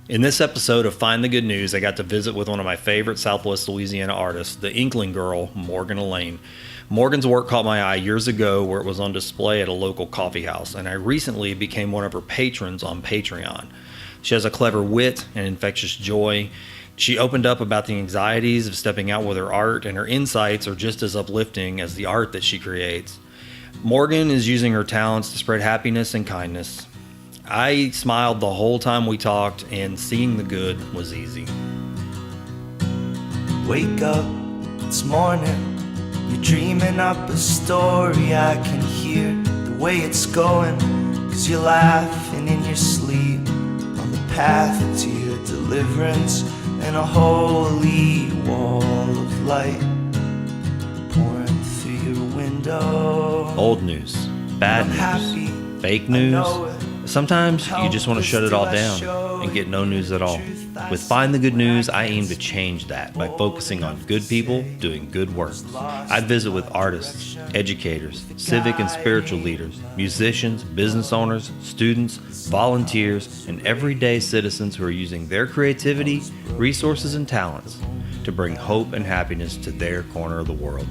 In this episode of Find the Good News, I got to visit with one of my favorite Southwest Louisiana artists, the Inkling girl, Morgan Allain. Morgan's work caught my eye years ago where it was on display at a local coffee house, and I recently became one of her patrons on Patreon. She has a clever wit and infectious joy. She opened up about the anxieties of stepping out with her art, and her insights are just as uplifting as the art that she creates. Morgan is using her talents to spread happiness and kindness. I smiled the whole time we talked, and seeing the good was easy. Wake up, it's morning. You're dreaming up a story. I can hear the way it's going, 'cause you're laughing in your sleep on the path to your deliverance, and a holy wall of light pouring through your window. Old news, bad news, fake news. Sometimes you just want to shut it all down and get no news at all. With Find the Good News, I aim to change that by focusing on good people doing good work. I visit with artists, educators, civic and spiritual leaders, musicians, business owners, students, volunteers, and everyday citizens who are using their creativity, resources, and talents to bring hope and happiness to their corner of the world.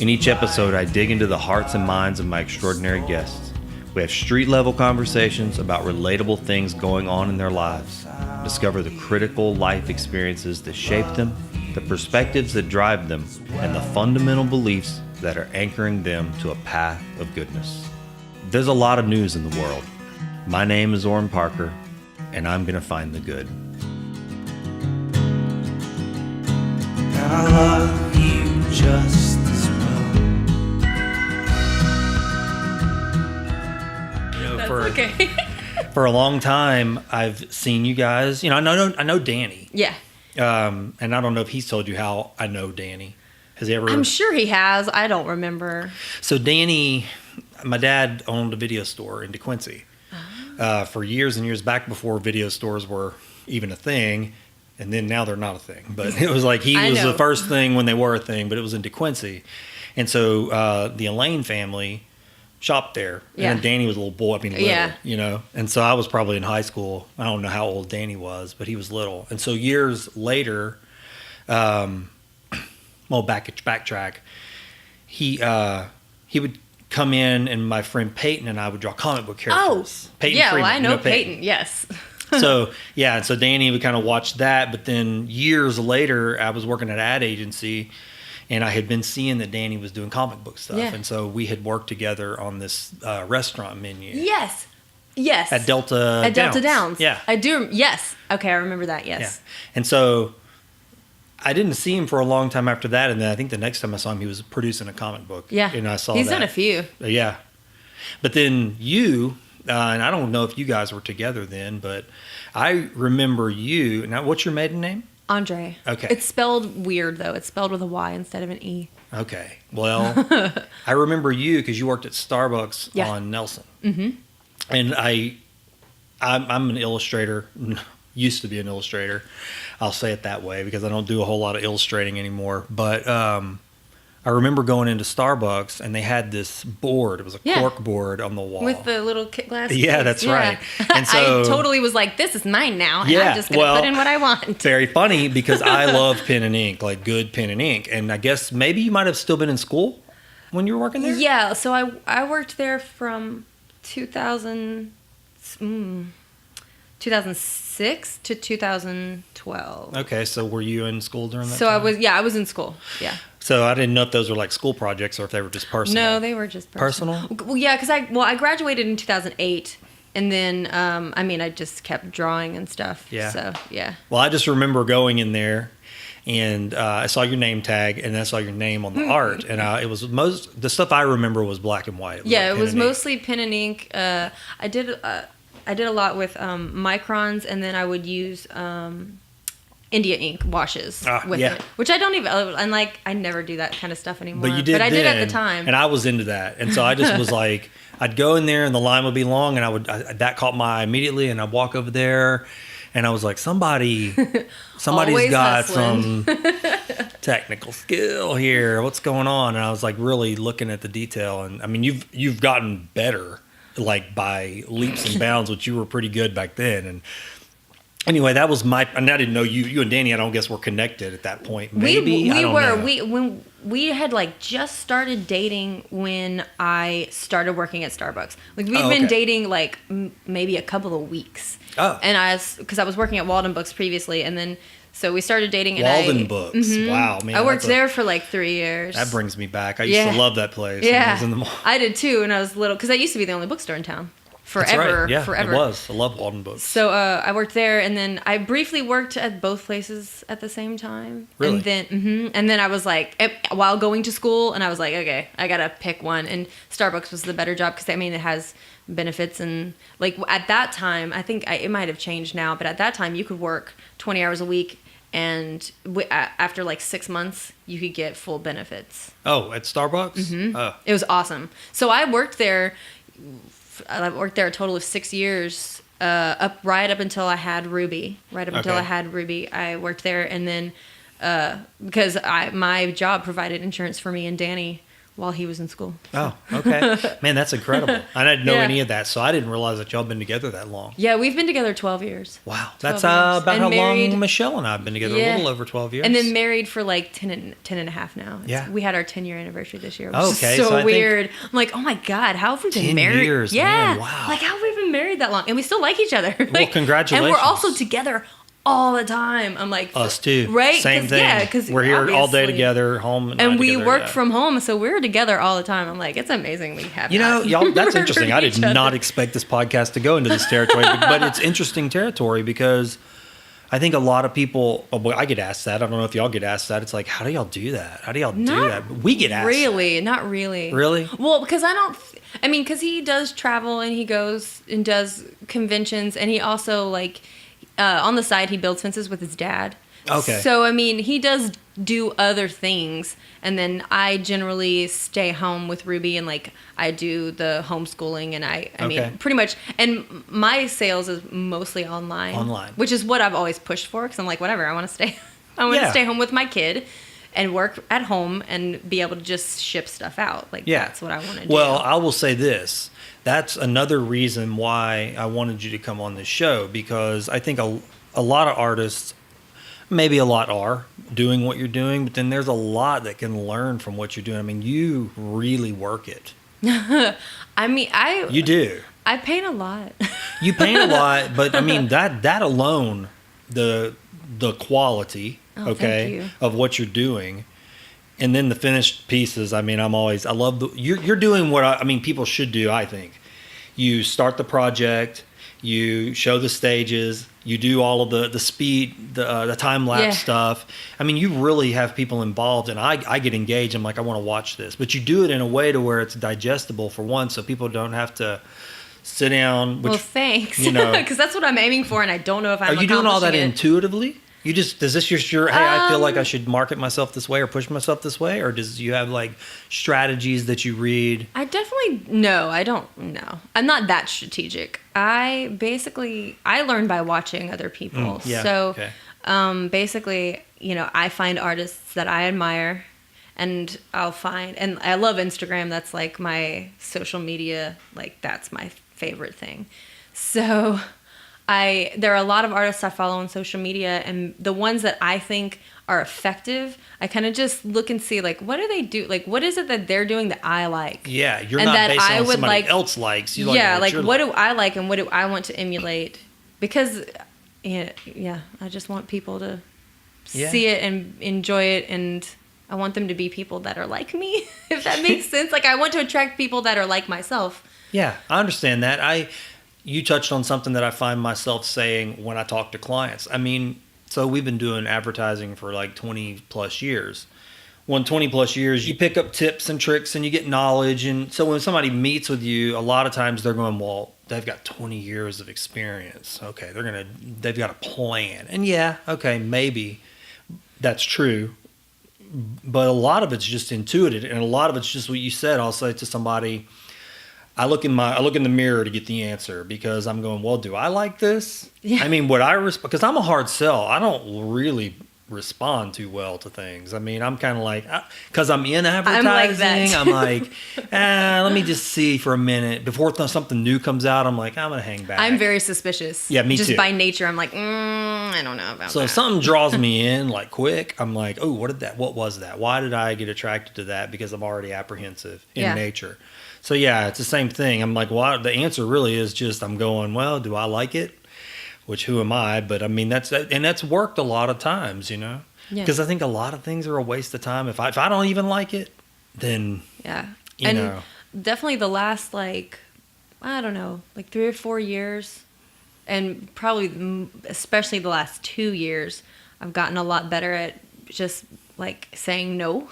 In each episode, I dig into the hearts and minds of my extraordinary guests. We have street-level conversations about relatable things going on in their lives. Discover the critical life experiences that shape them, the perspectives that drive them, and the fundamental beliefs that are anchoring them to a path of goodness. There's a lot of news in the world. My name is Oran Parker, and I'm going to find the good. And I love you just as well. Okay. For a long time, I've seen you guys. I know Danny. Yeah. And I don't know if he's told you how I know Danny. Has he ever? I'm sure he has. I don't remember. So Danny, my dad owned a video store in DeQuincy for years and years back before video stores were even a thing. And then now they're not a thing. But it was like he was the first thing when they were a thing, but it was in DeQuincy. And so the Allain family shopped there. Yeah. And then Danny was a little boy, little, And so I was probably in high school. I don't know how old Danny was, but he was little. And so years later, backtrack, he would come in, and my friend Peyton and I would draw comic book characters. Oh, Peyton yeah, Freeman, well, I know Peyton, yes. So Danny would kind of watch that, but then years later, I was working at an ad agency, and I had been seeing that Danny was doing comic book stuff. Yeah. And so we had worked together on this restaurant menu. Yes. At Delta Downs. Yeah. I do. Yes. Okay, I remember that, yes. Yeah. And so I didn't see him for a long time after that. And then I think the next time I saw him, he was producing a comic book. Yeah. And I saw He's that. done a few. Yeah. But then you, and I don't know if you guys were together then, but I remember you. Now, what's your maiden name? Andre. Okay. It's spelled weird, though. It's spelled with a Y instead of an E. Okay. Well, I remember you because you worked at Starbucks on Nelson. Mm-hmm. And I'm an illustrator, used to be an illustrator. I'll say it that way because I don't do a whole lot of illustrating anymore. But I remember going into Starbucks, and they had this board. It was a cork board on the wall. With the little kit glass. Yeah, that's right. And so I totally was like, this is mine now, and I'm just going to put in what I want. Very funny because I love pen and ink, like good pen and ink. And I guess maybe you might have still been in school when you were working there? Yeah, so I worked there from 2006 to 2012. Okay, so were you in school during that So time? I was in school, yeah. So I didn't know if those were like school projects or if they were just personal. No, they were just personal. Well, yeah, because I graduated in 2008, and then I just kept drawing and stuff. Yeah. So yeah. Well, I just remember going in there, and I saw your name tag, and I saw your name on the art, and it was the stuff I remember was black and white. It was mostly pen and ink. I did a lot with microns, and then I would use India ink washes with it, which I don't even, and I never do that kind of stuff anymore. But you did, I did at the time, and I was into that, and so I just was like, I'd go in there, and the line would be long, and that caught my eye immediately, and I'd walk over there, and I was like, somebody's got some technical skill here. What's going on? And I was like really looking at the detail, and I mean, you've gotten better, like by leaps and bounds, which you were pretty good back then, and Anyway, that was and I didn't know you and Danny, I don't guess, were connected at that point. Maybe I don't know. We had like just started dating when I started working at Starbucks. Like we've been dating like maybe a couple of weeks. Oh. And because I was working at Walden Books previously, and then so we started dating. Walden Books. Mm-hmm. Wow, man. I worked there for like 3 years. That brings me back. I used to love that place. Yeah, I was in the mall. I did too when I was little, because I used to be the only bookstore in town. Forever. That's right. Yeah, forever. It was. I love Walden Books. So I worked there, and then I briefly worked at both places at the same time. Really? And then I was like, while going to school, and I was like, okay, I gotta pick one. And Starbucks was the better job because it has benefits, and like at that time, I think it might have changed now, but at that time you could work 20 hours a week, and after like 6 months, you could get full benefits. Oh, at Starbucks? Mm-hmm. Oh. It was awesome. So I worked there a total of 6 years, right up until I had Ruby. I worked there, and then because my job provided insurance for me and Danny while he was in school. Oh, okay. Man, that's incredible. I didn't know any of that, so I didn't realize that y'all been together that long. Yeah, we've been together 12 years. Wow. That's about how long Michelle and I have been together, a little over 12 years. And then married for like 10 and a half now. We had our 10-year anniversary this year, which is so weird. I'm like, oh my God, how have we been married? 10 years, man, wow. Like, how have we been married that long? And we still like each other. Like, well, congratulations. And we're also together all the time. I'm like, us too, right? Same thing. Yeah, because we're here all day together, home, and we work from home, so we're together all the time. I'm like, it's amazing we have. Y'all. That's interesting. I did not expect this podcast to go into this territory, but it's interesting territory because I think a lot of people. Well, I get asked that. I don't know if y'all get asked that. It's like, how do y'all do that? How do y'all do that? We get asked. Really, not really. Really? Well, because because he does travel and he goes and does conventions, and he also like. On the side, he builds fences with his dad. Okay. So, I mean, he does do other things. And then I generally stay home with Ruby, and, like, I do the homeschooling. And I mean, pretty much. And my sales is mostly online. Which is what I've always pushed for. Because I'm like, whatever, I want to stay home with my kid and work at home and be able to just ship stuff out. Like, that's what I want to do. Well, I will say this. That's another reason why I wanted you to come on this show, because I think a lot of artists, maybe a lot are doing what you're doing, but then there's a lot that can learn from what you're doing. I mean, you really work it. You do. I paint a lot. You paint a lot, but I mean that alone, the quality, of what you're doing. And then the finished pieces, I mean, I love you're doing what people should do, I think. You start the project, you show the stages, you do all of the speed, the time-lapse stuff. I mean, you really have people involved, and I get engaged. I'm like, I want to watch this. But you do it in a way to where it's digestible, for one, so people don't have to sit down. Well, thanks. Because that's what I'm aiming for, and I don't know if I'm Are you doing all that intuitively? Is this your hey, I feel like I should market myself this way or push myself this way? Or you have like strategies that you read? I don't know. I'm not that strategic. I learn by watching other people. Basically, I find artists that I admire, and and I love Instagram. That's like my social media, like that's my favorite thing. So there are a lot of artists I follow on social media, and the ones that I think are effective, I kind of just look and see, like, what do they do? Like, what is it that they're doing that I like? Yeah, you're not based on somebody else likes. You what do I like and what do I want to emulate? Because, I just want people to see it and enjoy it, and I want them to be people that are like me, if that makes sense. Like, I want to attract people that are like myself. Yeah, I understand that. You touched on something that I find myself saying when I talk to clients. I mean, so we've been doing advertising for like 20 plus years. 20 plus years, you pick up tips and tricks and you get knowledge. And so when somebody meets with you, a lot of times they're going, well, they've got 20 years of experience. Okay, they've got a plan. And maybe that's true. But a lot of it's just intuitive, and a lot of it's just what you said. I'll say to somebody, I look in the mirror to get the answer, because I'm going, well, do I like this? Yeah. I mean, because I'm a hard sell. I don't really respond too well to things. I mean, I'm kind of like, because I'm in advertising, I'm like, let me just see for a minute before something new comes out. I'm like, I'm gonna hang back. I'm very suspicious. Yeah, me too. Just by nature, I'm like, I don't know about that. So if something draws me in like quick, I'm like, oh, what was that? Why did I get attracted to that? Because I'm already apprehensive in nature. So yeah, it's the same thing. I'm like, well, the answer really is just, I'm going, well, do I like it? Which, who am I? But I mean, that's worked a lot of times, you know? Because I think a lot of things are a waste of time. If I don't even like it, then, you know. Definitely the last, like, I don't know, like 3 or 4 years, and probably especially the last 2 years, I've gotten a lot better at just, like, saying no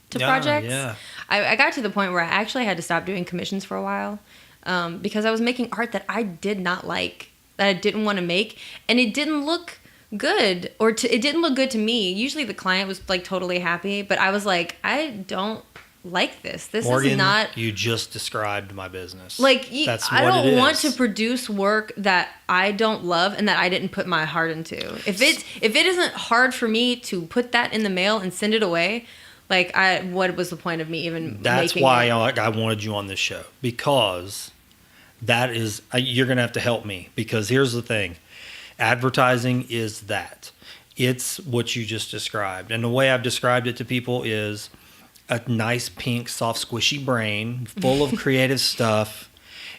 to projects. Yeah. I got to the point where I actually had to stop doing commissions for a while because I was making art that I did not like, that I didn't want to make, and it didn't look good, or it didn't look good to me. Usually the client was like totally happy, but I was like, I don't like this. This Morgan, is not. You just described my business. Like, I don't want to produce work that I don't love and that I didn't put my heart into. If it isn't hard for me to put that in the mail and send it away, like, what was the point of me even That's making why it? I wanted you on this show, because that is, you're going to have to help me, because here's the thing. Advertising is that. It's what you just described. And the way I've described it to people is a nice pink, soft, squishy brain full of creative stuff,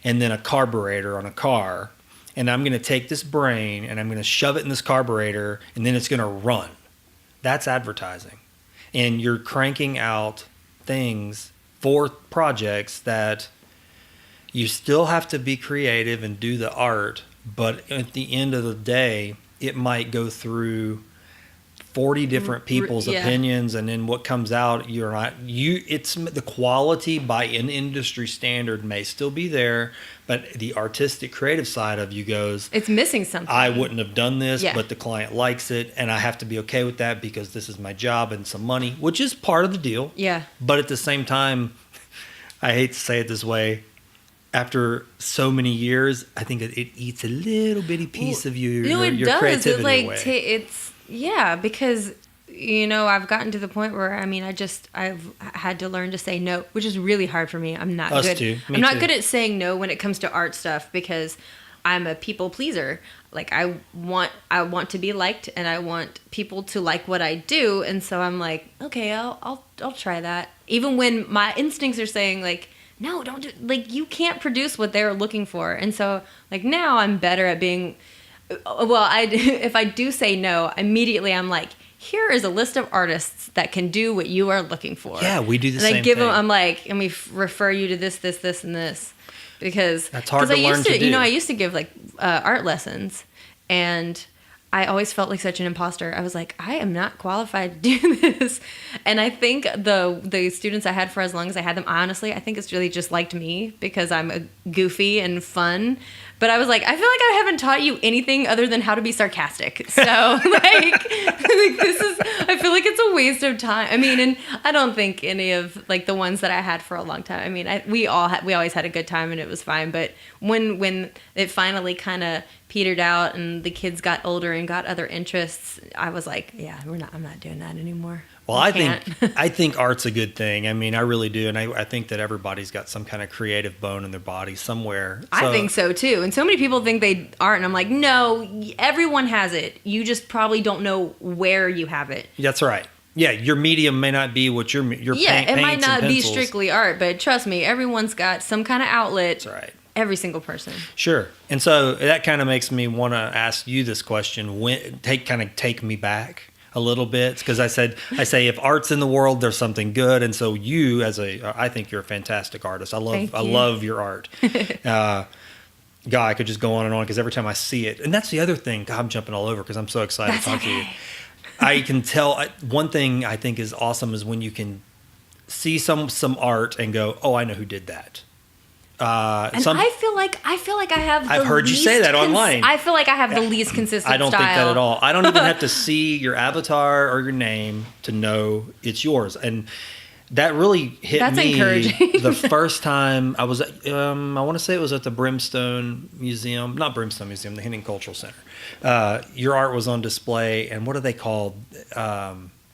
and then a carburetor on a car. And I'm going to take this brain and I'm going to shove it in this carburetor, and then it's going to run. That's advertising. And you're cranking out things for projects that you still have to be creative and do the art, but at the end of the day, it might go through 40 different people's opinions, and then what comes out, it's the quality by an industry standard may still be there, but the artistic creative side of you goes, it's missing something. I wouldn't have done this, but the client likes it, and I have to be okay with that because this is my job and some money, which is part of the deal. Yeah. But at the same time, I hate to say it this way, after so many years, I think it eats a little bitty piece of your creativity away. Because, I've gotten to the point where, I've had to learn to say no, which is really hard for me. I'm not good. I'm not good at saying no when it comes to art stuff, because I'm a people pleaser. Like, I want to be liked, and I want people to like what I do. And so I'm like, okay, I'll try that. Even when my instincts are saying, like, no, don't do, like, you can't produce what they're looking for. And so, like, now I'm better at being, if I do say no, immediately I'm like, here is a list of artists that can do what you are looking for. Yeah, we do the same thing. And I give them, I'm like, and we refer you to this, and this. Because that's hard to learn to do. I used to give, like, art lessons, and I always felt like such an imposter. I was like, I am not qualified to do this. And I think the students I had for as long as I had them, honestly, I think it's really just liked me because I'm goofy and fun. But I was like, I feel like I haven't taught you anything other than how to be sarcastic. So, I feel like it's a waste of time. I mean, and I don't think any of, like, the ones that I had for a long time. I mean, we always had a good time and it was fine. But when it finally kind of petered out and the kids got older and got other interests, I was like, yeah, I'm not doing that anymore. Well, I think art's a good thing. I mean, I really do. And I think that everybody's got some kind of creative bone in their body somewhere. I think so too. And so many people think they aren't. And I'm like, no, everyone has it. You just probably don't know where you have it. That's right. Yeah, your medium may not be what your it might not be strictly art, but trust me, everyone's got some kind of outlet. That's right. Every single person. Sure. And so that kind of makes me want to ask you this question. Take me back a little bit, because I say if art's in the world, there's something good. And so you, I think you're a fantastic artist. I love your art. I could just go on and on, because every time I see it, and that's the other thing. God, I'm jumping all over because I'm so excited to talk to you. I can tell. One thing I think is awesome is when you can see some art and go, oh, I know who did that. I feel like I have. I've heard you say that online. I feel like I have the least consistent. I don't think that at all. I don't even have to see your avatar or your name to know it's yours. And that really hit That's me encouraging. the first time I was at, I want to say it was at the Brimstone Museum, not Brimstone Museum, the Henning Cultural Center. Your art was on display, and what are they called?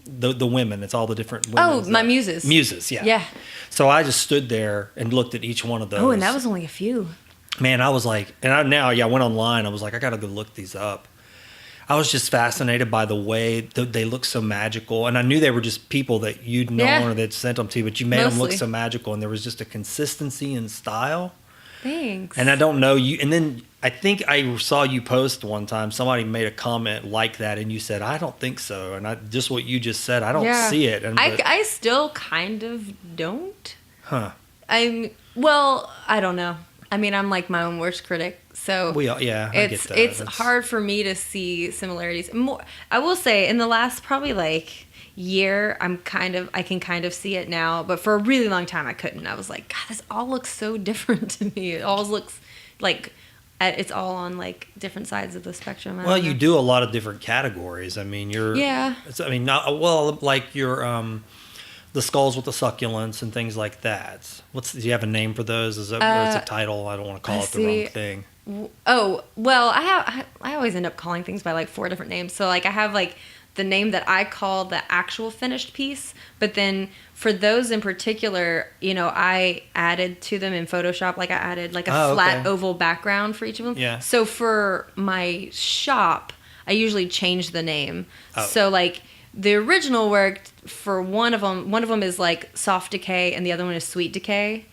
The women. It's all the different women. Oh, my muses. Muses, yeah. Yeah. So I just stood there and looked at each one of those. Oh, and that was only a few. Man, I was like, and I went online. I was like, I got to go look these up. I was just fascinated by the way they look so magical. And I knew they were just people that you'd known or they'd sent them to, but you made them look so magical. And there was just a consistency in style. Thanks. And I don't know you. And then I think I saw you post one time. Somebody made a comment like that, and you said, "I don't think so." And just what you just said, I don't see it. And I still kind of don't. Huh? I don't know. I mean, I'm like my own worst critic, so I get that. It's hard for me to see similarities. I will say, in the last probably like year, I can kind of see it now, but for a really long time I couldn't. I was like, God, this all looks so different to me. It all looks like it's all on like different sides of the spectrum. Well, you do a lot of different categories. I mean, like your the skulls with the succulents and things like that. Do you have a name for those? Or it's a title? I don't want to call it the wrong thing. Oh, well, I always end up calling things by like 4 different names. So like I have like the name that I call the actual finished piece, but then for those in particular, I added to them in Photoshop, like I added like a flat oval background for each of them. Yeah. So for my shop, I usually change the name. Oh. So like the original work for one of them is like Soft Decay and the other one is Sweet Decay.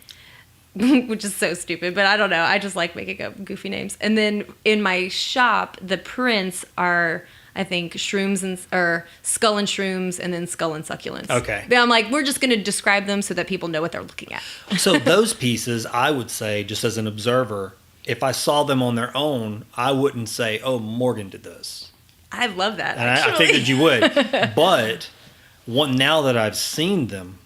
Which is so stupid, but I don't know. I just like making up goofy names. And then in my shop, the prints are, I think, or skull and shrooms, and then skull and succulents. Okay. But I'm like, we're just going to describe them so that people know what they're looking at. So those pieces, I would say, just as an observer, if I saw them on their own, I wouldn't say, "Oh, Morgan did this." I love that. And I figured you would. But now that I've seen them,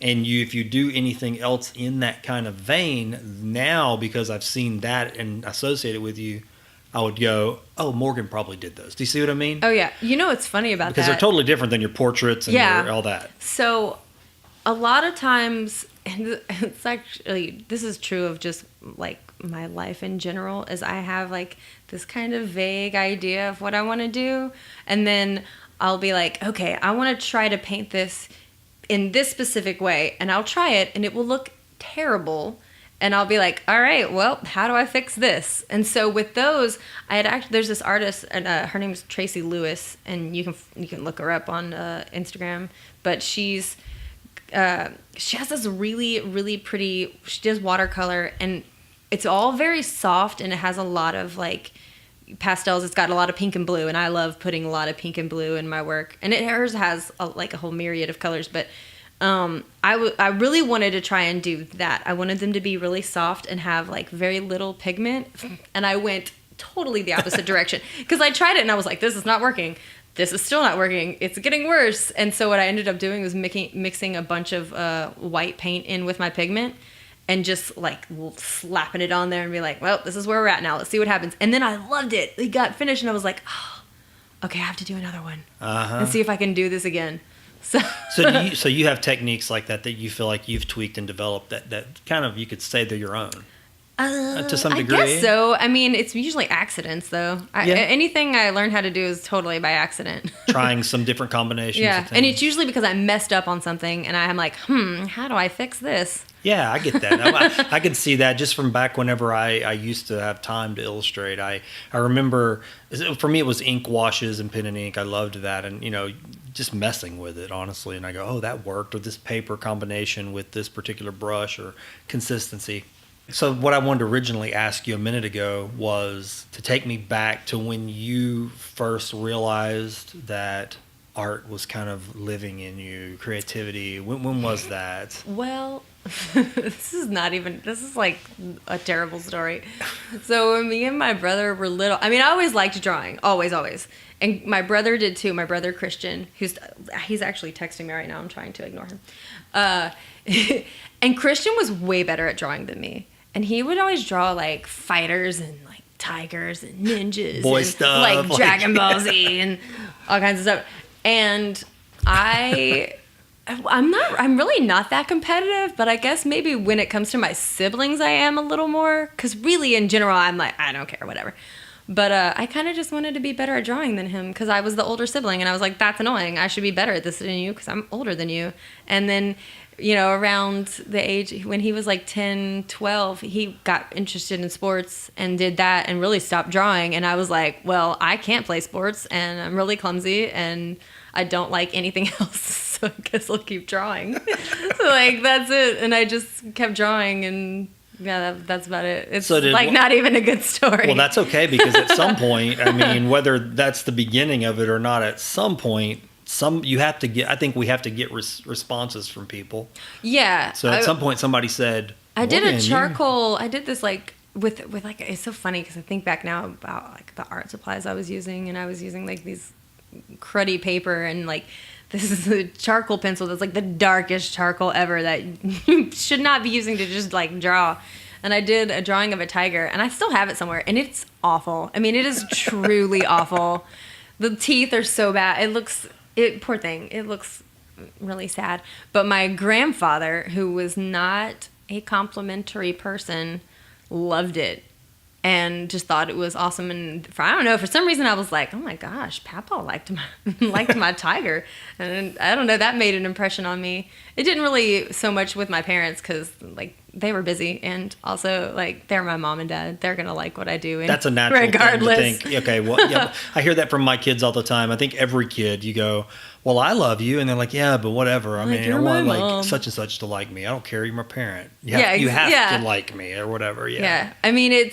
and if you do anything else in that kind of vein, now because I've seen that and associated with you, I would go, "Oh, Morgan probably did those." Do you see what I mean? Oh, yeah. You know what's funny about because that? they're totally different than your portraits and all that. So a lot of times, and it's actually, this is true of just like my life in general, is I have like this kind of vague idea of what I want to do. And then I'll be like, okay, I want to try to paint this in this specific way, and I'll try it and it will look terrible, and I'll be like, all right, well, how do I fix this? And so with those, there's this artist, and her name's Tracy Lewis, and you can look her up on Instagram, but she has this really, really pretty, she does watercolor, and it's all very soft, and it has a lot of like pastels. It's got a lot of pink and blue, and I love putting a lot of pink and blue in my work, and hers has a whole myriad of colors. But I really wanted to try and do that. I wanted them to be really soft and have like very little pigment, and I went totally the opposite direction because I tried it and I was like, this is not working. This is still not working. It's getting worse. And so what I ended up doing was mixing a bunch of white paint in with my pigment, and just like slapping it on there and be like, well, this is where we're at now. Let's see what happens. And then I loved it. It got finished and I was like, oh, okay, I have to do another one and see if I can do this again. So you have techniques like that you feel like you've tweaked and developed that kind of, you could say they're your own to some degree. I guess so. I mean, it's usually accidents though. Anything I learn how to do is totally by accident. Trying some different combinations. Yeah, and it's usually because I messed up on something and I'm like, how do I fix this? Yeah, I get that. I can see that just from back whenever I used to have time to illustrate. I remember, for me, it was ink washes and pen and ink. I loved that, and just messing with it, honestly. And I go, oh, that worked, or this paper combination with this particular brush, or consistency. So what I wanted to originally ask you a minute ago was to take me back to when you first realized that art was kind of living in you, creativity. When was that? Well, this is like a terrible story. So when me and my brother were little, I mean, I always liked drawing, always. And my brother did too. My brother Christian, he's actually texting me right now. I'm trying to ignore him. And Christian was way better at drawing than me. And he would always draw like fighters and like tigers and ninjas, boy and stuff, like Dragon Ball Z and all kinds of stuff. And I I'm really not that competitive, but I guess maybe when it comes to my siblings, I am a little more. Because really, in general, I'm like, I don't care, whatever. But I kind of just wanted to be better at drawing than him because I was the older sibling. And I was like, that's annoying. I should be better at this than you because I'm older than you. And then, around the age when he was like 10, 12, he got interested in sports and did that and really stopped drawing. And I was like, well, I can't play sports and I'm really clumsy and I don't like anything else. So I guess I'll keep drawing. So like, that's it. And I just kept drawing and yeah, that's about it. It's not even a good story. Well, that's okay because at some point, I mean, whether that's the beginning of it or not, at some point, you have to get. I think we have to get responses from people. Yeah. So at some point, somebody said, "I did a charcoal. I did this like with like it's so funny because I think back now about like the art supplies I was using, and I was using like these cruddy paper and like." This is a charcoal pencil that's like the darkest charcoal ever that you should not be using to just like draw. And I did a drawing of a tiger and I still have it somewhere and it's awful. I mean, it is truly awful. The teeth are so bad. Poor thing. It looks really sad. But my grandfather, who was not a complimentary person, loved it. And just thought it was awesome, and I don't know, for some reason I was like, oh my gosh, Papa liked my tiger, and I don't know, that made an impression on me. It didn't really so much with my parents because like they were busy, and also like they're my mom and dad. They're gonna like what I do. And that's a natural regardless. Thing to think. Okay, well, yeah, I hear that from my kids all the time. I think every kid, you go, well, I love you, and they're like, yeah, but whatever. I mean, I want like such and such to like me. I don't care. You're my parent. You have to like me or whatever. Yeah. Yeah. I mean,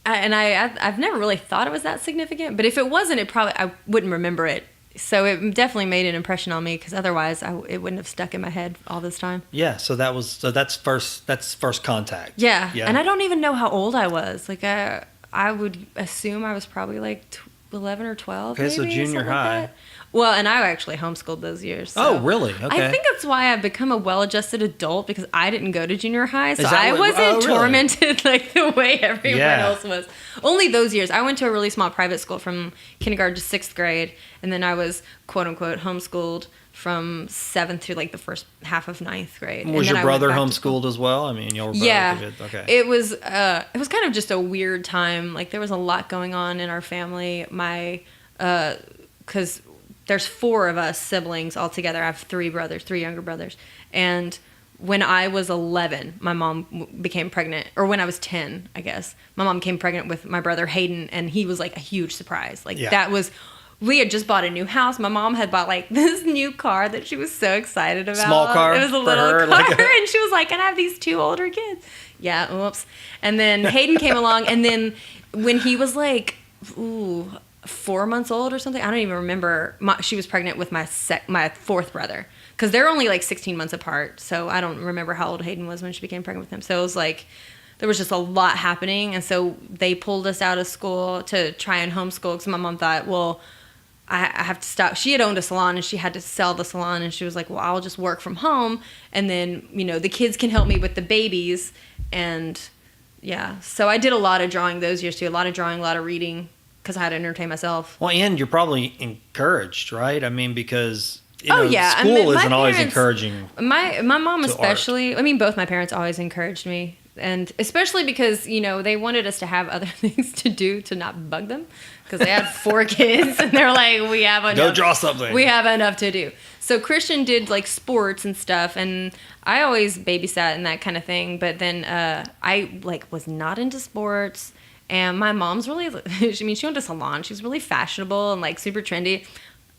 I've never really thought it was that significant, but if it wasn't, I wouldn't remember it. So it definitely made an impression on me because otherwise it wouldn't have stuck in my head all this time. Yeah. So that's first contact. Yeah. And I don't even know how old I was. Like I would assume I was probably like 11 or 12. Okay. So junior high. Like well, and I actually homeschooled those years. So oh, really? Okay. I think that's why I've become a well-adjusted adult because I didn't go to junior high, so I wasn't tormented like the way everyone else was. Only those years. I went to a really small private school from kindergarten to 6th grade, and then I was quote-unquote homeschooled from 7th to like the first half of 9th grade. Was your brother homeschooled as well? I mean, y'all were brothers. Yeah. Okay. It was kind of just a weird time. Like there was a lot going on in our family. Because there's 4 of us siblings all together. I have 3 younger brothers. And when I was 11, my mom became pregnant, or when I was 10, I guess, my mom became pregnant with my brother Hayden, and he was like a huge surprise. Like we had just bought a new house. My mom had bought like this new car that she was so excited about. Small car. It was a little car, and she was like, and I have these 2 older kids. Yeah, whoops. And then Hayden came along, and then when he was like, 4 months old or something, I don't even remember. She was pregnant with my 4th brother because they're only like 16 months apart. So I don't remember how old Hayden was when she became pregnant with him. So it was like there was just a lot happening, and so they pulled us out of school to try and homeschool because my mom thought, well, I have to stop. She had owned a salon and she had to sell the salon, and she was like, well, I'll just work from home, and then the kids can help me with the babies. And yeah, so I did a lot of drawing those years too. A lot of drawing, a lot of reading. Because I had to entertain myself. Well, and you're probably encouraged, right? I mean, because school isn't always encouraging. My mom especially. Art. I mean, both my parents always encouraged me, and especially because they wanted us to have other things to do to not bug them. Because they had 4 kids, and they're like, we have enough. Go draw something. We have enough to do. So Christian did like sports and stuff, and I always babysat and that kind of thing. But then I like was not into sports. And my mom's really, she went to salon. She's really fashionable and like super trendy.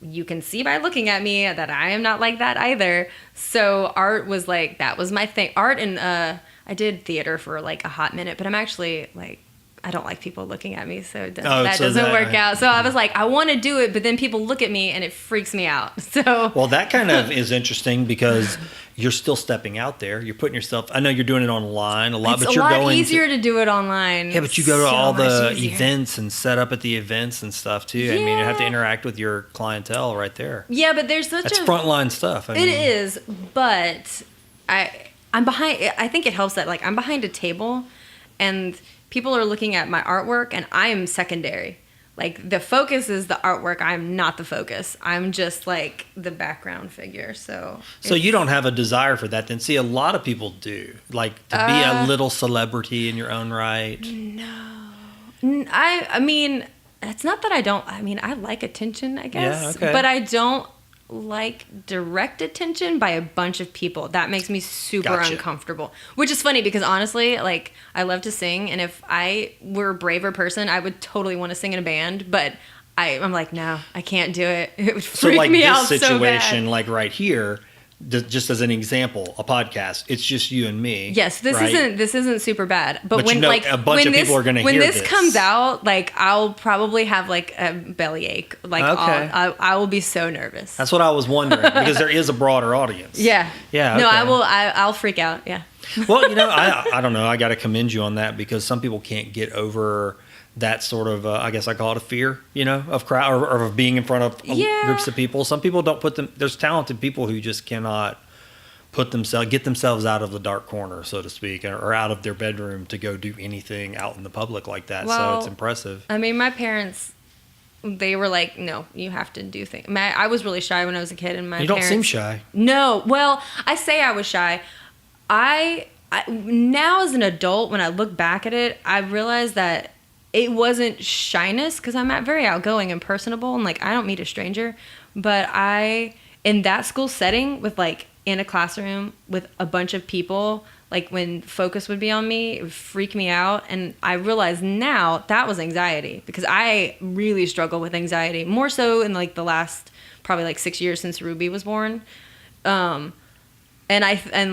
You can see by looking at me that I am not like that either. So art was like, that was my thing. Art and I did theater for like a hot minute, but I'm actually like, I don't like people looking at me, so that doesn't work out. So I was like, I want to do it, but then people look at me and it freaks me out. So well, that kind of is interesting because you're still stepping out there. You're putting yourself. I know you're doing it online a lot, but you're going. It's a lot easier to do it online. Yeah, but you go to all the events and set up at the events and stuff too. Yeah. I mean, you have to interact with your clientele right there. Yeah, but there's that's frontline stuff. It is, but I'm behind. I think it helps that like I'm behind a table, and people are looking at my artwork, and I am secondary. like the focus is the artwork. I'm not the focus. I'm just like the background figure. So you don't have a desire for that then? See, a lot of people do, like to be a little celebrity in your own right. No, I mean, it's not that I don't. I mean, I like attention, I guess. Yeah, okay. But I don't like direct attention by a bunch of people. That makes me super uncomfortable. Which is funny because honestly, like, I love to sing, and if I were a braver person, I would totally want to sing in a band. But I'm like, no, I can't do it. It would freak me out so bad. So like this situation, like right here, just as an example, a podcast, it's just you and me. Yes, this isn't super bad. But when a bunch of people are going to hear this. When this comes out, like, I'll probably have like a bellyache. Like, okay. I will be so nervous. That's what I was wondering, because there is a broader audience. Yeah. Yeah. No, okay. I'll freak out. Yeah. Well, I don't know. I got to commend you on that, because some people can't get over that sort of, I guess I call it a fear, of crowd or of being in front of groups of people. Some people don't there's talented people who just cannot get themselves out of the dark corner, so to speak, or out of their bedroom to go do anything out in the public like that. Well, so it's impressive. I mean, my parents, they were like, no, you have to do things. I was really shy when I was a kid, and You don't seem shy. No. Well, I say I was shy. I now as an adult, when I look back at it, I realize that it wasn't shyness, because I'm very outgoing and personable, and like, I don't meet a stranger. But in that school setting, with like in a classroom with a bunch of people, like when focus would be on me, it would freak me out. And I realize now that was anxiety, because I really struggle with anxiety, more so in like the last probably like 6 years since Ruby was born. And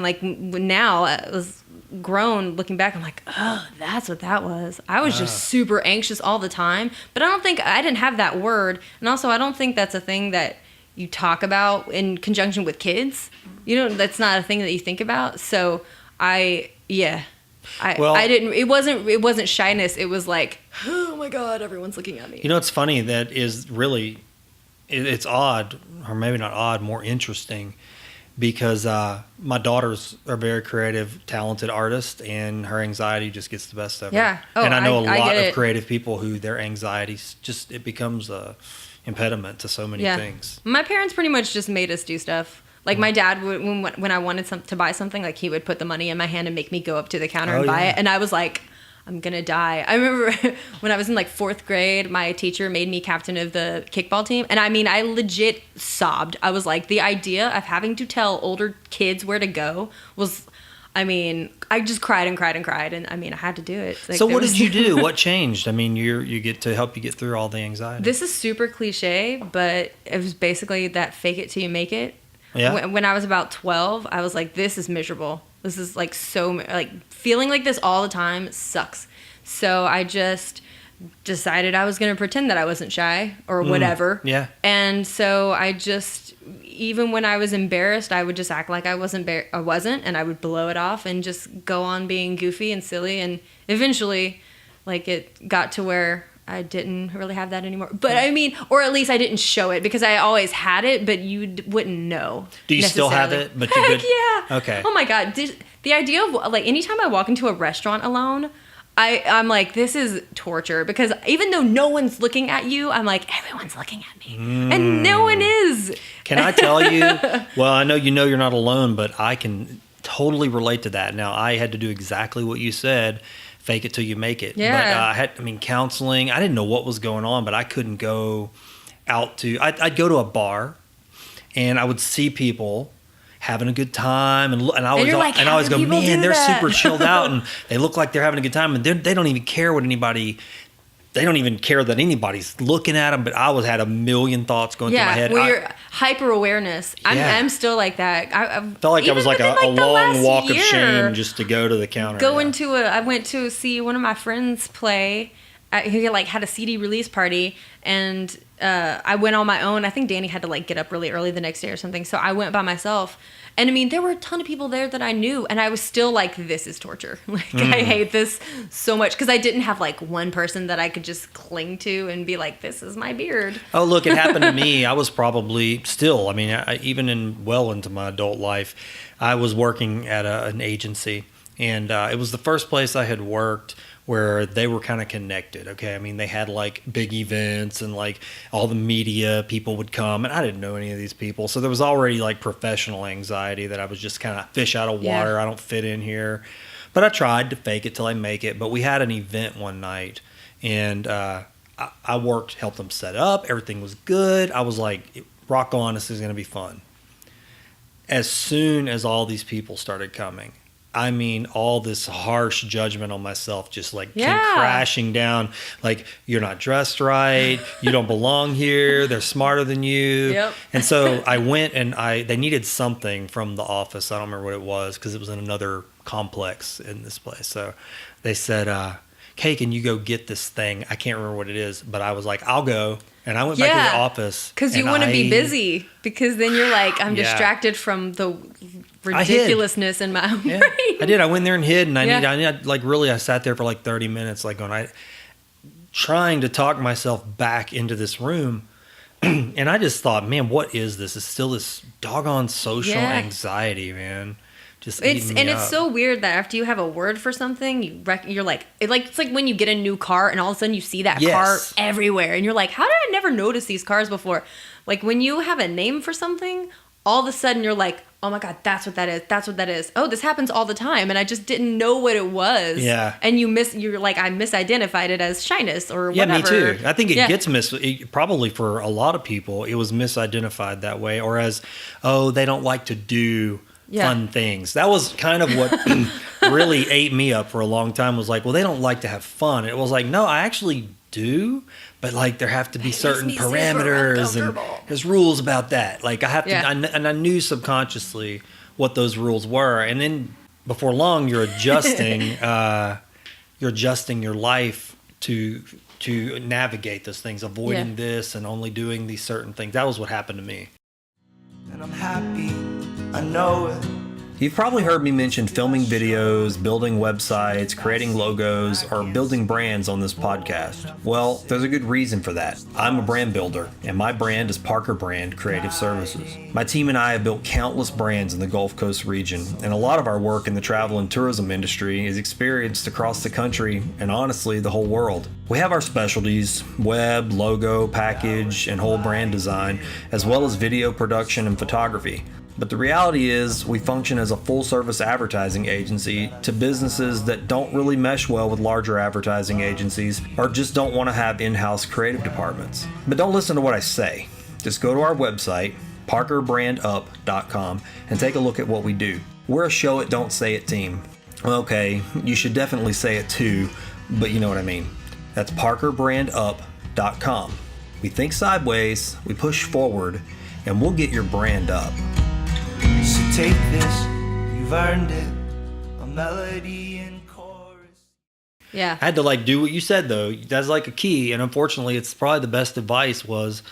like now I was grown, looking back, I'm like, oh, that's what that was. I was just super anxious all the time. But I didn't have that word. And also, I don't think that's a thing that you talk about in conjunction with kids. That's not a thing that you think about. So I didn't, it wasn't shyness. It was like, oh my God, everyone's looking at me. It's funny, that is really, it's odd, or maybe not odd, more interesting, because my daughters are very creative, talented artists, and her anxiety just gets the best of her. Yeah. Oh, and I know a lot of creative people who their anxiety it becomes a impediment to so many things. My parents pretty much just made us do stuff. Like, my dad would, when I wanted to buy something, like, he would put the money in my hand and make me go up to the counter and buy it. And I was like, I'm gonna die. I remember when I was in like 4th grade, my teacher made me captain of the kickball team. And I mean, I legit sobbed. I was like, the idea of having to tell older kids where to go was, I mean, I just cried and cried and cried. And I mean, I had to do it. Like, so what did you do? What changed? I mean, you get to help you get through all the anxiety. This is super cliche, but it was basically that fake it till you make it. Yeah. When I was about 12, I was like, this is miserable. This is like feeling like this all the time sucks. So I just decided I was going to pretend that I wasn't shy or whatever. Yeah. And so I just, even when I was embarrassed, I would just act like I wasn't, and I would blow it off and just go on being goofy and silly. And eventually, like, it got to where I didn't really have that anymore. But I mean, or at least I didn't show it, because I always had it, but you wouldn't know. Do you still have it? But you Heck yeah. Okay. Oh my God. The idea of, like, anytime I walk into a restaurant alone, I'm like, this is torture, because even though no one's looking at you, I'm like, everyone's looking at me. And no one is. Can I tell you? Well, I know you're not alone, but I can totally relate to that. Now, I had to do exactly what you said. Fake it till you make it. Yeah. But counseling, I didn't know what was going on, but I couldn't go out I'd go to a bar, and I would see people having a good time, and I always go, man, they're super chilled out, and they look like they're having a good time, and they don't even care they don't even care that anybody's looking at them. But I had a million thoughts going through my head. Well, your hyper awareness. I'm still like that. I felt like I was like a long walk of shame just to go to the counter. I went to see one of my friends play. He like had a CD release party, and I went on my own. I think Danny had to like get up really early the next day or something, so I went by myself. And I mean, there were a ton of people there that I knew, and I was still like, this is torture. Like, I hate this so much, because I didn't have like one person that I could just cling to and be like, this is my beard. Oh, look, it happened to me. I was probably still, I mean, even into my adult life, I was working at an agency, and it was the first place I had worked where they were kind of connected. Okay. I mean, they had like big events and like all the media people would come, and I didn't know any of these people. So there was already like professional anxiety that I was just kind of fish out of water. I don't fit in here. But I tried to fake it till I make it. But we had an event one night, and I helped them set up. Everything was good. I was like, rock on, this is going to be fun. As soon as all these people started coming, I mean, all this harsh judgment on myself just like came crashing down. Like, you're not dressed right. You don't belong here. They're smarter than you. Yep. And so I went and they needed something from the office. I don't remember what it was because it was in another complex in this place. So they said, "Hey, can you go get this thing?" I can't remember what it is, but I was like, I'll go. And I went back to the office. Because you want to be busy. Because then you're like, I'm distracted from the ridiculousness in my own brain. I did. I went there and hid. And I sat there for like 30 minutes, like trying to talk myself back into this room. And I just thought, man, what is this? It's still this doggone social anxiety, man. It's so weird that after you have a word for something, you're like, it's like when you get a new car and all of a sudden you see that car everywhere and you're like, how did I never notice these cars before? Like when you have a name for something, all of a sudden you're like, oh my God, that's what that is. That's what that is. Oh, this happens all the time. And I just didn't know what it was. Yeah. And you're like, I misidentified it as shyness or whatever. Yeah, me too. I think it gets probably for a lot of people, it was misidentified that way, or as, oh, they don't like to do fun things. That was kind of what really ate me up for a long time, was like, well, they don't like to have fun. It was like, no, I actually do, but like there have to be certain parameters and there's rules about that. Like I have to, and I knew subconsciously what those rules were. And then before long, you're adjusting your life to navigate those things, avoiding this and only doing these certain things. That was what happened to me. And I'm happy, I know it. You've probably heard me mention filming videos, building websites, creating logos, or building brands on this podcast. Well, there's a good reason for that. I'm a brand builder, and my brand is Parker Brand Creative Services. My team and I have built countless brands in the Gulf Coast region, and a lot of our work in the travel and tourism industry is experienced across the country and honestly the whole world. We have our specialties: web, logo, package, and whole brand design, as well as video production and photography. But the reality is we function as a full-service advertising agency to businesses that don't really mesh well with larger advertising agencies or just don't want to have in-house creative departments. But don't listen to what I say. Just go to our website, parkerbrandup.com, and take a look at what we do. We're a show it, don't say it team. Okay, you should definitely say it too, but you know what I mean. That's parkerbrandup.com. We think sideways, we push forward, and we'll get your brand up. So take this, you've earned it, a melody and chorus. Yeah. I had to like do what you said though. That's like a key, and unfortunately it's probably the best advice was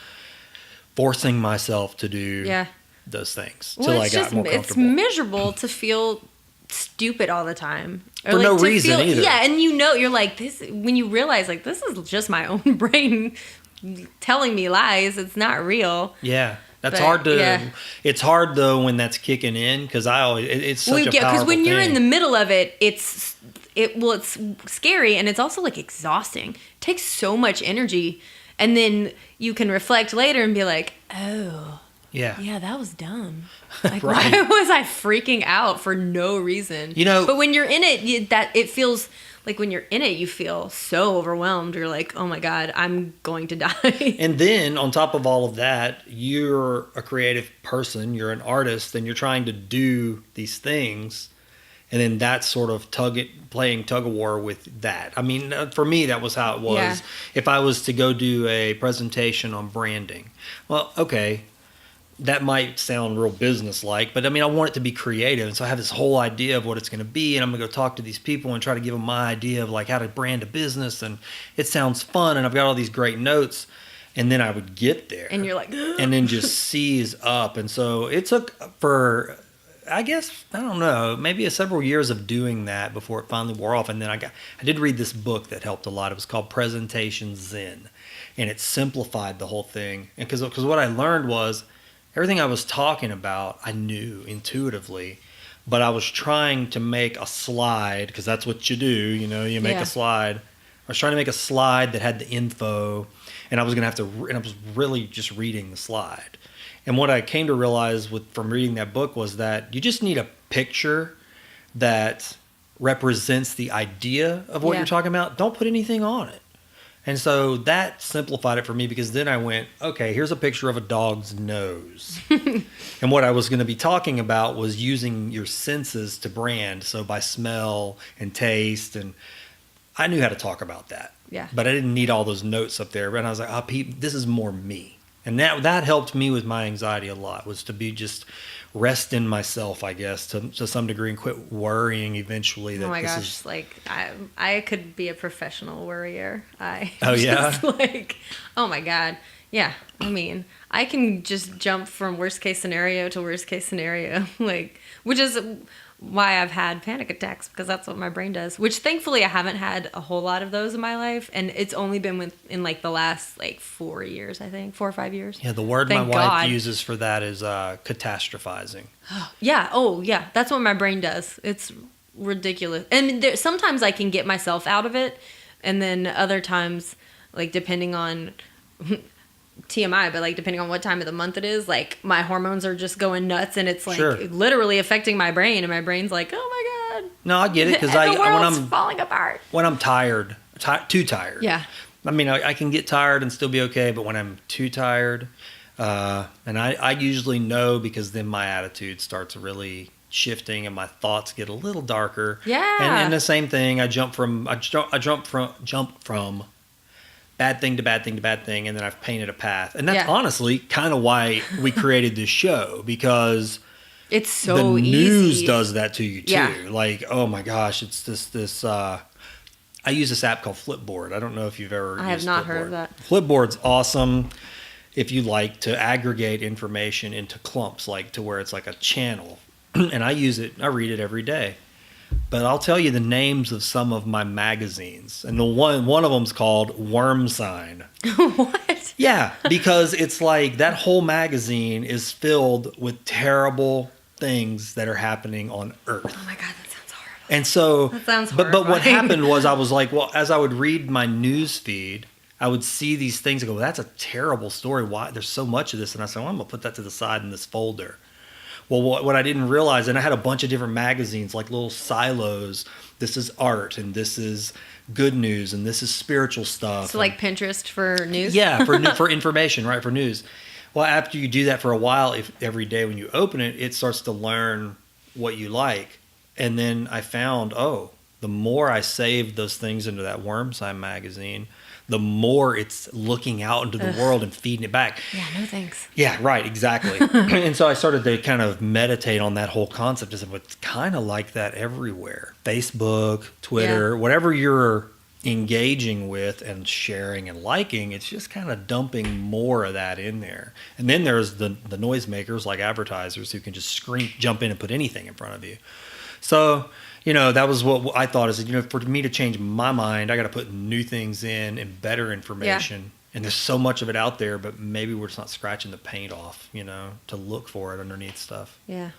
forcing myself to do those things till I got more comfortable. It's miserable to feel stupid all the time. Or for like no reason either. Yeah, and you're like, this, when you realize like this is just my own brain telling me lies, it's not real. Yeah. It's hard though when that's kicking in, because it's such a powerful thing. Because when you're in the middle of it, it's scary, and it's also like exhausting. It takes so much energy, and then you can reflect later and be like, oh, yeah, that was dumb. Like, why was I freaking out for no reason? But when you're in it, it feels like when you're in it, you feel so overwhelmed. You're like, oh my God, I'm going to die. And then on top of all of that, you're a creative person, you're an artist, and you're trying to do these things. And then that's sort of playing tug of war with that. I mean, for me, that was how it was. Yeah. If I was to go do a presentation on branding, well, okay, that might sound real business-like, but I mean, I want it to be creative. And so I have this whole idea of what it's going to be, and I'm going to go talk to these people and try to give them my idea of like how to brand a business, and it sounds fun, and I've got all these great notes, and then I would get there. And you're like... and then just seize up. And so it took for, I guess, I don't know, maybe several years of doing that before it finally wore off. And then I did read this book that helped a lot. It was called Presentation Zen, and it simplified the whole thing. And because what I learned was, everything I was talking about, I knew intuitively, but I was trying to make a slide, because that's what you do, you make a slide. I was trying to make a slide that had the info, and I was going to have to, and I was really just reading the slide. And what I came to realize from reading that book was that you just need a picture that represents the idea of what you're talking about. Don't put anything on it. And so that simplified it for me, because then I went, okay, here's a picture of a dog's nose. And what I was going to be talking about was using your senses to brand. So by smell and taste, and I knew how to talk about that. Yeah. But I didn't need all those notes up there. And I was like, this is more me. And that helped me with my anxiety a lot, was to be just rest in myself, I guess, to some degree, and quit worrying eventually. That oh my gosh, I could be a professional worrier. Oh yeah. Oh my God, yeah. I mean, I can just jump from worst case scenario to worst case scenario, which is why I've had panic attacks, because that's what my brain does. Which thankfully I haven't had a whole lot of those in my life, and it's only been in the last 4 years, I think 4 or 5 years. Yeah, the word my wife uses for that is catastrophizing. Yeah. Oh yeah, that's what my brain does. It's ridiculous. And sometimes I can get myself out of it, and then other times, depending on TMI, but depending on what time of the month it is, my hormones are just going nuts, and it's literally affecting my brain, and my brain's like, oh my God. No, I get it, because when I'm falling apart. When I'm tired, too tired. Yeah. I mean, I can get tired and still be okay, but when I'm too tired, and I usually know, because then my attitude starts really shifting and my thoughts get a little darker. Yeah. And the same thing, I jump from bad thing to bad thing to bad thing, and then I've painted a path. And that's honestly kind of why we created this show, because it's so the easy. news does that to you too. Yeah. Oh my gosh, it's this I use this app called Flipboard. I don't know if you've ever used Flipboard. I have not heard of that. Flipboard's awesome if you like to aggregate information into clumps, to where it's like a channel. And I use it, I read it every day. But I'll tell you the names of some of my magazines. And the one of them's called Worm Sign. What? Yeah, because it's that whole magazine is filled with terrible things that are happening on Earth. Oh my God, that sounds horrible. And so, that sounds but what happened was, I was as I would read my news feed, I would see these things and go, well, that's a terrible story. Why? There's so much of this. And I said, well, I'm going to put that to the side in this folder. Well, what I didn't realize, and I had a bunch of different magazines, little silos. This is art, and this is good news, and this is spiritual stuff. So Pinterest for news? Yeah, for information, right, for news. Well, after you do that for a while, every day when you open it, it starts to learn what you like. And then I found, the more I saved those things into that Worm Sign magazine, the more it's looking out into the world and feeding it back. Yeah, no thanks. Yeah, right, exactly. And so I started to kind of meditate on that whole concept. It's kind of like that everywhere. Facebook, Twitter, whatever you're engaging with and sharing and liking, it's just kind of dumping more of that in there. And then there's the noisemakers, like advertisers, who can just jump in and put anything in front of you. So, that was what I thought, is for me to change my mind, I got to put new things in and better information. Yeah. And there's so much of it out there, but maybe we're just not scratching the paint off, to look for it underneath stuff. Yeah.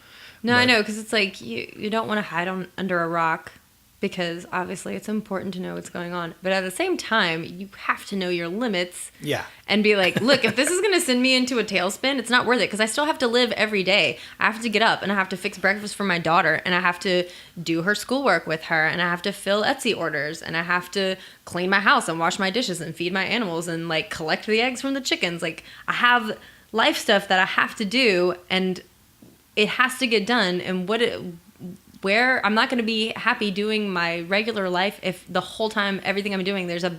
No, I know, because it's you don't want to hide under a rock, because obviously it's important to know what's going on. But at the same time, you have to know your limits. Yeah. And be like, look, if this is going to send me into a tailspin, it's not worth it, because I still have to live every day. I have to get up, and I have to fix breakfast for my daughter, and I have to do her schoolwork with her, and I have to fill Etsy orders, and I have to clean my house and wash my dishes and feed my animals and collect the eggs from the chickens. I have life stuff that I have to do, and it has to get done. And where I'm not going to be happy doing my regular life if the whole time, everything I'm doing, there's a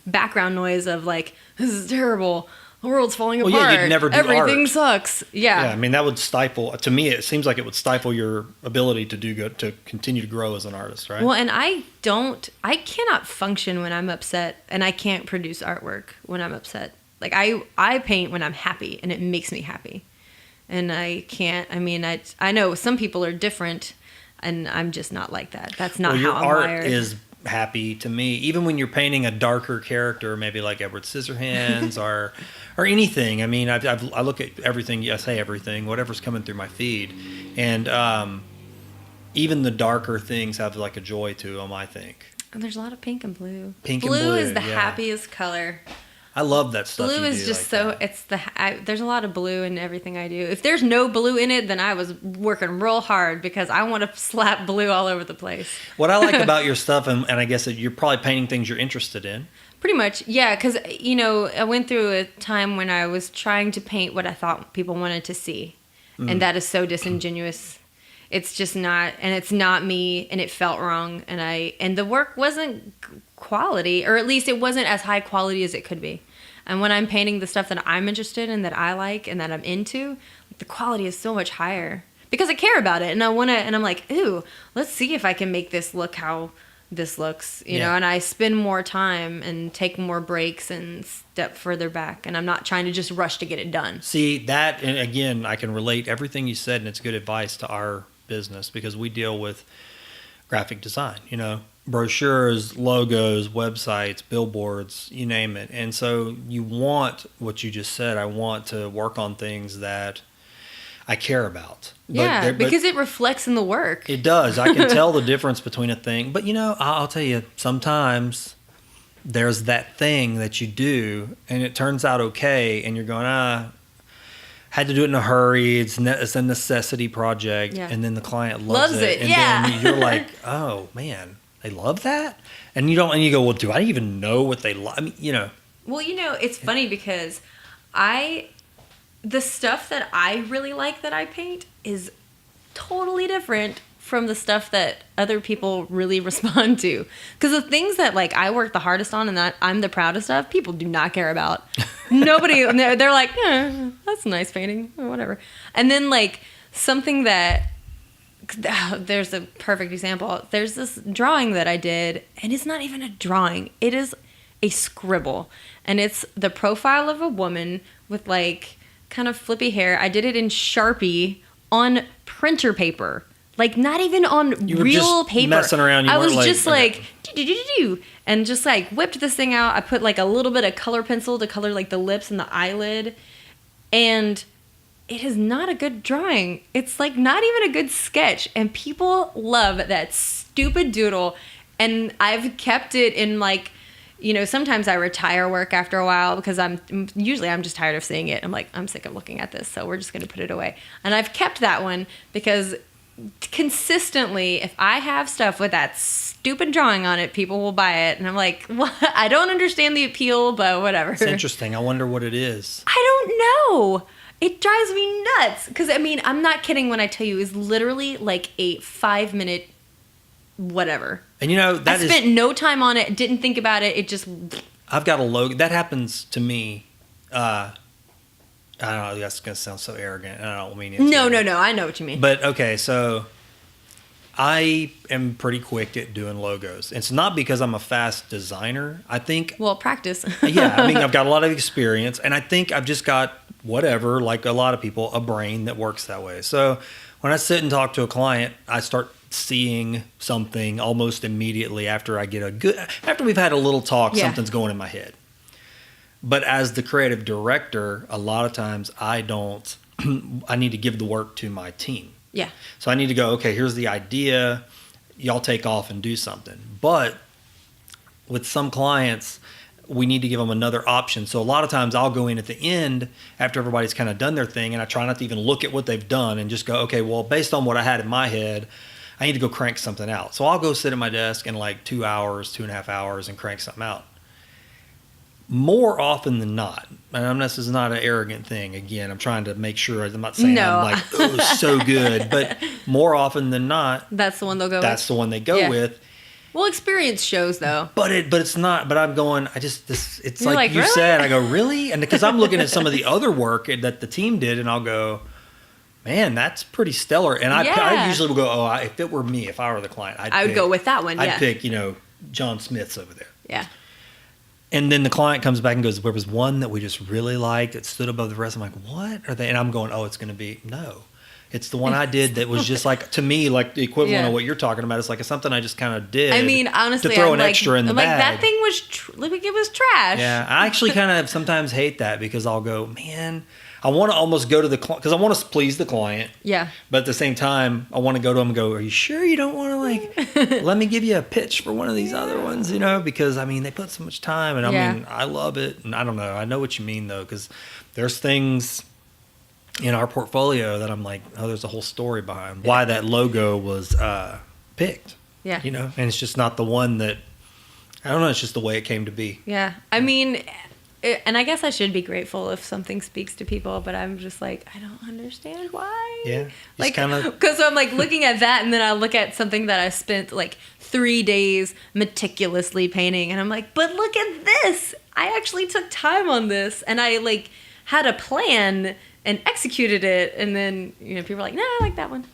background noise of this is terrible, the world's falling apart, yeah, you'd never do everything art. Sucks. Yeah. I mean, that would stifle, to me, it seems like it would stifle your ability to do good, to continue to grow as an artist, right? Well, and I cannot function when I'm upset, and I can't produce artwork when I'm upset. I paint when I'm happy, and it makes me happy. And I can't, I know some people are different, and I'm just not like that. That's not how I'm wired. Your art is happy to me, even when you're painting a darker character, maybe like Edward Scissorhands or anything. I look at everything. I say everything, whatever's coming through my feed, and even the darker things have like a joy to them, I think. And there's a lot of pink and blue. Blue is the happiest color. I love that stuff. Blue is just there's a lot of blue in everything I do. If there's no blue in it, then I was working real hard because I want to slap blue all over the place. What I like about your stuff, and I guess that you're probably painting things you're interested in. Pretty much, yeah, because, I went through a time when I was trying to paint what I thought people wanted to see. And that is so disingenuous. It's just not, and it's not me, and it felt wrong, and the work wasn't quality, or at least it wasn't as high quality as it could be. And when I'm painting the stuff that I'm interested in, that I like, and that I'm into, the quality is so much higher because I care about it, and I'm like, ooh, let's see if I can make this look how this looks, you know. And I spend more time and take more breaks and step further back, and I'm not trying to just rush to get it done. See that, and again, I can relate everything you said, and it's good advice to our business because we deal with graphic design, brochures, logos, websites, billboards, you name it. And so you want what you just said. I want to work on things that I care about. Because it reflects in the work. It does. I can tell the difference between a thing. But, I'll tell you, sometimes there's that thing that you do and it turns out okay. And you're going, had to do it in a hurry. It's a necessity project. Yeah. And then the client loves it. And then you're like, oh, man, they love that? And you go, well, do I even know what they love? I mean, Well, it's funny because the stuff that I really like that I paint is totally different from the stuff that other people really respond to. Because the things that I work the hardest on and that I'm the proudest of, people do not care about. Nobody, they're like, that's a nice painting or whatever. And then something that, there's a perfect example. There's this drawing that I did, and it's not even a drawing. It is a scribble. And it's the profile of a woman with kind of flippy hair. I did it in Sharpie on printer paper. Not even on real paper. Messing around. I was just and just whipped this thing out. I put a little bit of color pencil to color the lips and the eyelid. And it is not a good drawing. It's not even a good sketch. And people love that stupid doodle. And I've kept it in sometimes I retire work after a while because I'm just tired of seeing it. I'm sick of looking at this, so we're just going to put it away. And I've kept that one because consistently, if I have stuff with that stupid drawing on it, people will buy it. And I'm like, what? I don't understand the appeal, but whatever. It's interesting. I wonder what it is. I don't know. It drives me nuts. Because, I'm not kidding when I tell you, it's literally a 5-minute whatever. And I spent no time on it, didn't think about it. It just... I've got a logo. That happens to me. I don't know. That's going to sound so arrogant. I don't mean it. No. I know what you mean. But, okay, so I am pretty quick at doing logos. It's not because I'm a fast designer. I think... Well, practice. Yeah, I've got a lot of experience. And I think I've just got, whatever, like a lot of people, a brain that works that way. So when I sit and talk to a client, I start seeing something almost immediately after we've had a little talk. Something's going in my head. But as the creative director, a lot of times I need to give the work to my team. Yeah. So I need to go, okay, here's the idea, y'all take off and do something. But with some clients, we need to give them another option. So a lot of times I'll go in at the end after everybody's kind of done their thing, and I try not to even look at what they've done and just go, okay, well, based on what I had in my head, I need to go crank something out. So I'll go sit at my desk in 2 hours, 2.5 hours and crank something out. More often than not, and this is not an arrogant thing. Again, I'm trying to make sure I'm not saying I'm oh, so good, but more often than not, that's the one they'll go with. That's the one they go with. Well, experience shows though. But it's not. But I'm going. It's You're like you really? said. I go really, and because I'm looking at some of the other work that the team did, and I'll go, man, that's pretty stellar. And I usually will go, if it were me, if I were the client, I would go with that one. I'd pick John Smith's over there. Yeah. And then the client comes back and goes, there was one that we just really liked that stood above the rest. I'm like, what are they? And I'm going, it's going to be, no. It's the one I did that was just like, to me, like the equivalent Yeah. of what you're talking about. It's like something I just kind of did. I mean, honestly, to throw I'm an extra in the I'm bag. like, that thing was like it was trash. Yeah, I actually kind of sometimes hate that because I'll go, man, I want to almost go to the client because I want to please the client. Yeah. But at the same time, I want to go to them and go, are you sure you don't want to like, let me give you a pitch for one of these other ones, you know? Because I mean, they put so much time and I mean, I love it. And I don't know. I know what you mean though, because there's things in our portfolio that I'm like, oh, there's a whole story behind why that logo was picked. Yeah. You know, and it's just not the one that, I don't know, it's just the way it came to be. Yeah. I mean, and I guess I should be grateful if something speaks to people, but I'm just like, I don't understand why. Yeah. Like, kinda... because I'm like looking at that and then I look at something that I spent like 3 days meticulously painting and I'm like, but look at this. I actually took time on this and I like had a plan and executed it. And then, you know, people are like, nah, I like that one.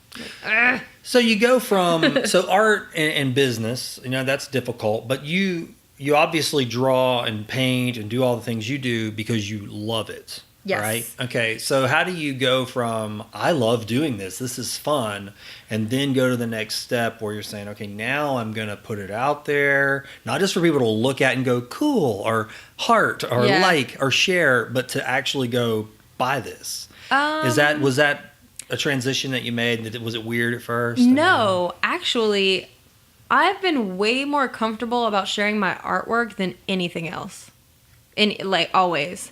Like, so you go from, so art and business, you know, that's difficult, but you obviously draw and paint and do all the things you do because you love it. Yes. Right? Okay. So how do you go from, I love doing this, this is fun, and then go to the next step where you're saying, okay, now I'm going to put it out there, not just for people to look at and go, cool, or heart, or like, or share, but to actually go, buy this. Was that a transition that you made? Was it weird at first? No, actually, I've been way more comfortable about sharing my artwork than anything else. Like always.